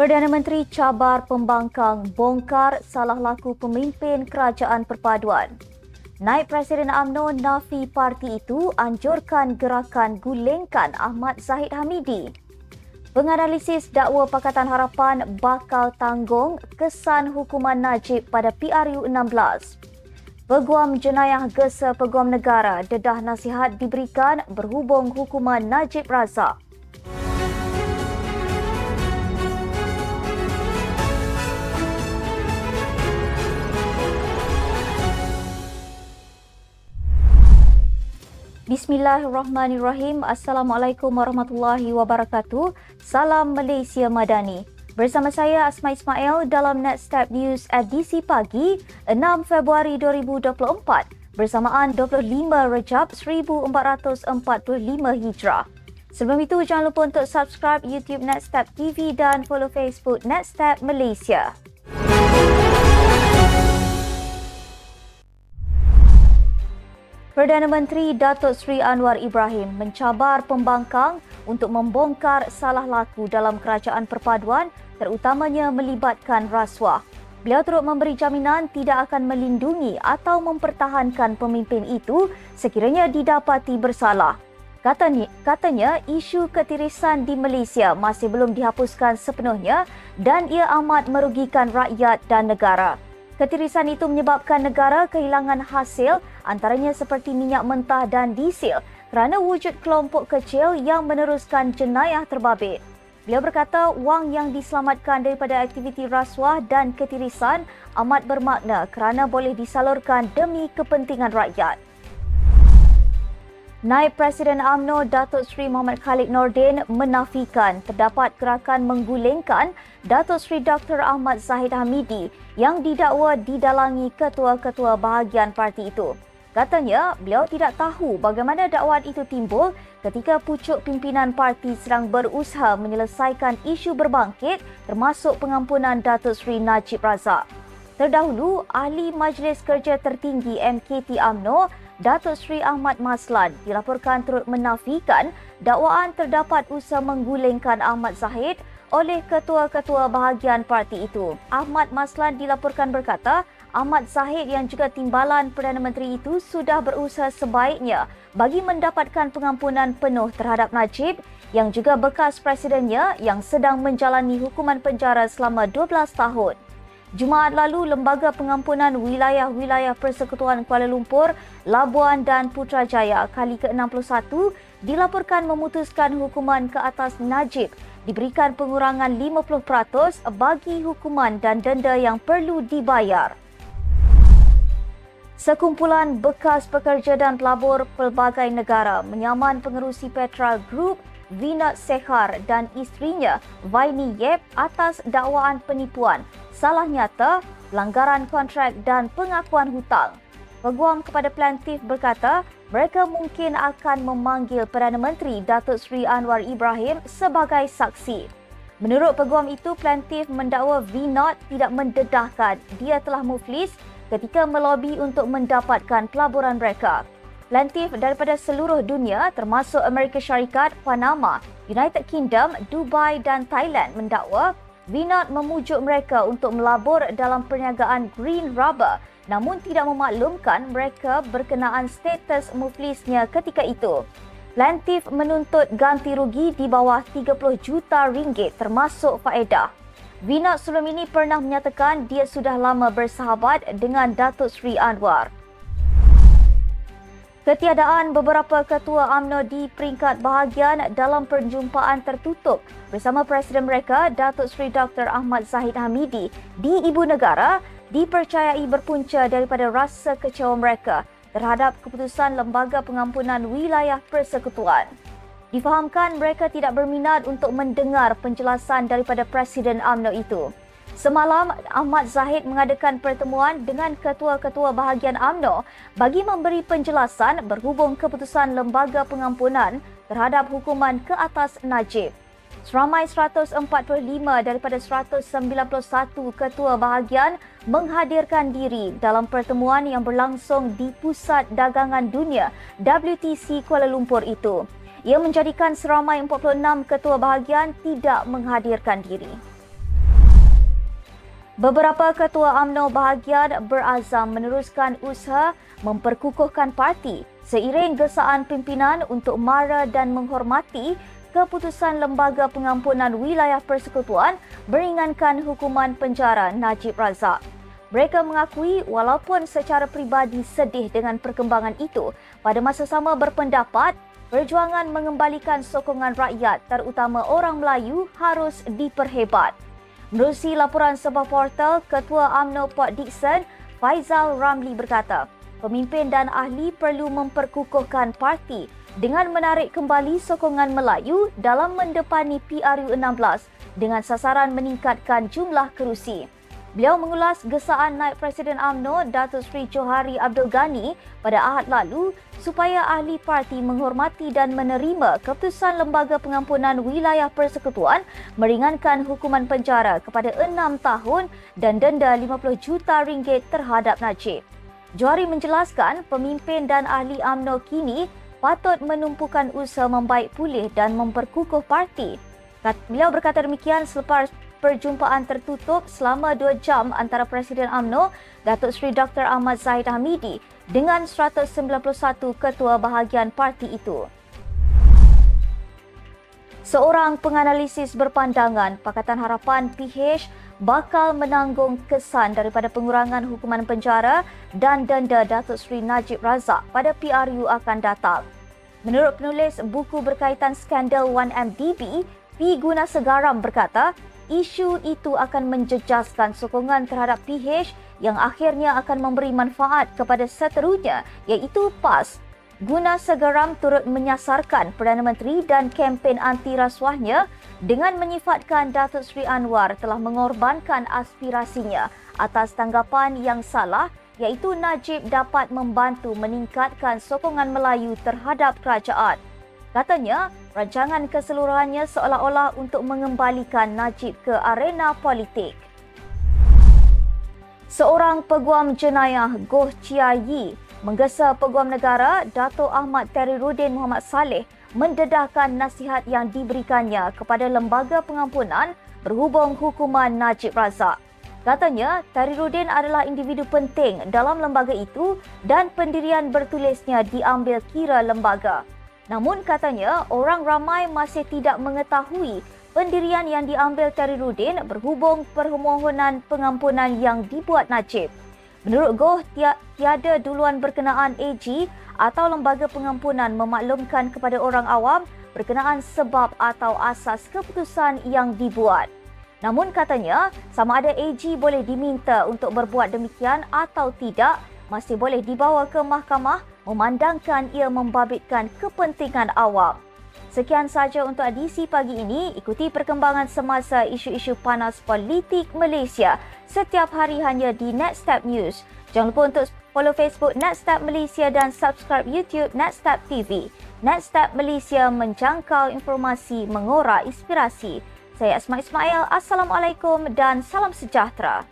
Perdana Menteri cabar pembangkang bongkar salah laku pemimpin kerajaan perpaduan. Naib Presiden UMNO nafi parti itu anjurkan gerakan gulingkan Ahmad Zahid Hamidi. Penganalisis dakwa Pakatan Harapan bakal tanggung kesan hukuman Najib pada PRU16. Peguam Jenayah Gesa Peguam Negara dedah nasihat diberikan berhubung hukuman Najib Razak. Bismillahirrahmanirrahim. Assalamualaikum warahmatullahi wabarakatuh. Salam Malaysia Madani. Bersama saya Asma Ismail dalam Netstep News edisi pagi 6 Februari 2024 bersamaan 25 Rejab 1445 Hijrah. Sebelum itu jangan lupa untuk subscribe YouTube Netstep TV dan follow Facebook Netstep Malaysia. Perdana Menteri Datuk Seri Anwar Ibrahim mencabar pembangkang untuk membongkar salah laku dalam kerajaan perpaduan terutamanya melibatkan rasuah. Beliau turut memberi jaminan tidak akan melindungi atau mempertahankan pemimpin itu sekiranya didapati bersalah. Katanya isu ketirisan di Malaysia masih belum dihapuskan sepenuhnya dan ia amat merugikan rakyat dan negara. Ketirisan itu menyebabkan negara kehilangan hasil antaranya seperti minyak mentah dan diesel kerana wujud kelompok kecil yang meneruskan jenayah terbabit. Beliau berkata wang yang diselamatkan daripada aktiviti rasuah dan ketirisan amat bermakna kerana boleh disalurkan demi kepentingan rakyat. Naib Presiden UMNO Datuk Seri Mohamad Khalid Nordin menafikan terdapat gerakan menggulingkan Datuk Seri Dr. Ahmad Zahid Hamidi yang didakwa didalangi ketua-ketua bahagian parti itu. Katanya, beliau tidak tahu bagaimana dakwaan itu timbul ketika pucuk pimpinan parti sedang berusaha menyelesaikan isu berbangkit termasuk pengampunan Datuk Seri Najib Razak. Terdahulu, Ahli Majlis Kerja Tertinggi MKT UMNO Datuk Seri Ahmad Maslan dilaporkan turut menafikan dakwaan terdapat usaha menggulingkan Ahmad Zahid oleh ketua-ketua bahagian parti itu. Ahmad Maslan dilaporkan berkata, Ahmad Zahid yang juga timbalan Perdana Menteri itu sudah berusaha sebaiknya bagi mendapatkan pengampunan penuh terhadap Najib yang juga bekas presidennya yang sedang menjalani hukuman penjara selama 12 tahun. Jumaat lalu, Lembaga Pengampunan Wilayah-Wilayah Persekutuan Kuala Lumpur, Labuan dan Putrajaya kali ke-61 dilaporkan memutuskan hukuman ke atas Najib diberikan pengurangan 50% bagi hukuman dan denda yang perlu dibayar. Sekumpulan bekas pekerja dan pelabur pelbagai negara menyaman pengerusi Petra Group Vinod Sekhar dan isterinya Vaini Yep atas dakwaan penipuan, salah nyata, pelanggaran kontrak dan pengakuan hutang. Peguam kepada plaintiff berkata mereka mungkin akan memanggil Perdana Menteri Datuk Seri Anwar Ibrahim sebagai saksi. Menurut peguam itu, plaintiff mendakwa Vinod tidak mendedahkan dia telah muflis ketika melobi untuk mendapatkan pelaburan mereka. Plaintiff daripada seluruh dunia termasuk Amerika Syarikat, Panama, United Kingdom, Dubai dan Thailand mendakwa Vinod memujuk mereka untuk melabur dalam perniagaan green rubber namun tidak memaklumkan mereka berkenaan status muflisnya ketika itu. Plaintiff menuntut ganti rugi di bawah 30 juta ringgit termasuk faedah. Vinod sebelum ini pernah menyatakan dia sudah lama bersahabat dengan Datuk Seri Anwar. Ketiadaan beberapa ketua UMNO di peringkat bahagian dalam perjumpaan tertutup bersama Presiden mereka Datuk Seri Dr. Ahmad Zahid Hamidi di Ibu Negara dipercayai berpunca daripada rasa kecewa mereka terhadap keputusan Lembaga Pengampunan Wilayah Persekutuan. Difahamkan mereka tidak berminat untuk mendengar penjelasan daripada Presiden UMNO itu. Semalam, Ahmad Zahid mengadakan pertemuan dengan ketua-ketua bahagian UMNO bagi memberi penjelasan berhubung keputusan Lembaga Pengampunan terhadap hukuman ke atas Najib. Seramai 145 daripada 191 ketua bahagian menghadirkan diri dalam pertemuan yang berlangsung di Pusat Dagangan Dunia WTC Kuala Lumpur itu. Ia menjadikan seramai 46 ketua bahagian tidak menghadirkan diri. Beberapa ketua UMNO bahagian berazam meneruskan usaha memperkukuhkan parti seiring gesaan pimpinan untuk mara dan menghormati keputusan Lembaga Pengampunan Wilayah Persekutuan meringankan hukuman penjara Najib Razak. Mereka mengakui walaupun secara peribadi sedih dengan perkembangan itu, pada masa sama berpendapat perjuangan mengembalikan sokongan rakyat terutama orang Melayu harus diperhebat. Menerusi laporan sebuah portal, Ketua UMNO Port Dickson, Faizal Ramli berkata, pemimpin dan ahli perlu memperkukuhkan parti dengan menarik kembali sokongan Melayu dalam mendepani PRU16 dengan sasaran meningkatkan jumlah kerusi. Beliau mengulas gesaan Naib Presiden UMNO Datuk Seri Johari Abdul Ghani pada Ahad lalu supaya ahli parti menghormati dan menerima keputusan Lembaga Pengampunan Wilayah Persekutuan meringankan hukuman penjara kepada 6 tahun dan denda 50 juta ringgit terhadap Najib. Johari menjelaskan pemimpin dan ahli UMNO kini patut menumpukan usaha membaik pulih dan memperkukuh parti. Beliau berkata demikian selepas perjumpaan tertutup selama 2 jam antara Presiden UMNO Datuk Seri Dr. Ahmad Zahid Hamidi dengan 191 ketua bahagian parti itu. Seorang penganalisis berpandangan Pakatan Harapan PH bakal menanggung kesan daripada pengurangan hukuman penjara dan denda Datuk Seri Najib Razak pada PRU akan datang. Menurut penulis buku berkaitan skandal 1MDB, P. Gunasegaram berkata, isu itu akan menjejaskan sokongan terhadap PH yang akhirnya akan memberi manfaat kepada seterunya iaitu PAS. Gunasegaram turut menyasarkan Perdana Menteri dan kempen anti-rasuahnya dengan menyifatkan Datuk Seri Anwar telah mengorbankan aspirasinya atas tanggapan yang salah iaitu Najib dapat membantu meningkatkan sokongan Melayu terhadap kerajaan. Katanya, rancangan keseluruhannya seolah-olah untuk mengembalikan Najib ke arena politik. Seorang peguam jenayah Goh Chia Yi menggesa Peguam Negara Dato' Ahmad Teriruddin Muhammad Saleh mendedahkan nasihat yang diberikannya kepada Lembaga Pengampunan berhubung hukuman Najib Razak. Katanya, Teriruddin adalah individu penting dalam lembaga itu dan pendirian bertulisnya diambil kira lembaga. Namun katanya, orang ramai masih tidak mengetahui pendirian yang diambil Teriruddin berhubung permohonan pengampunan yang dibuat Najib. Menurut Goh, tiada duluan berkenaan AG atau Lembaga Pengampunan memaklumkan kepada orang awam berkenaan sebab atau asas keputusan yang dibuat. Namun katanya, sama ada AG boleh diminta untuk berbuat demikian atau tidak, masih boleh dibawa ke mahkamah memandangkan ia membabitkan kepentingan awam. Sekian sahaja untuk edisi pagi ini. Ikuti perkembangan semasa isu-isu panas politik Malaysia setiap hari hanya di Nextstep News. Jangan lupa untuk follow Facebook Nextstep Malaysia dan subscribe YouTube Nextstep TV. Nextstep Malaysia menjangkau informasi, mengorak inspirasi. Saya Asma Ismail. Assalamualaikum dan salam sejahtera.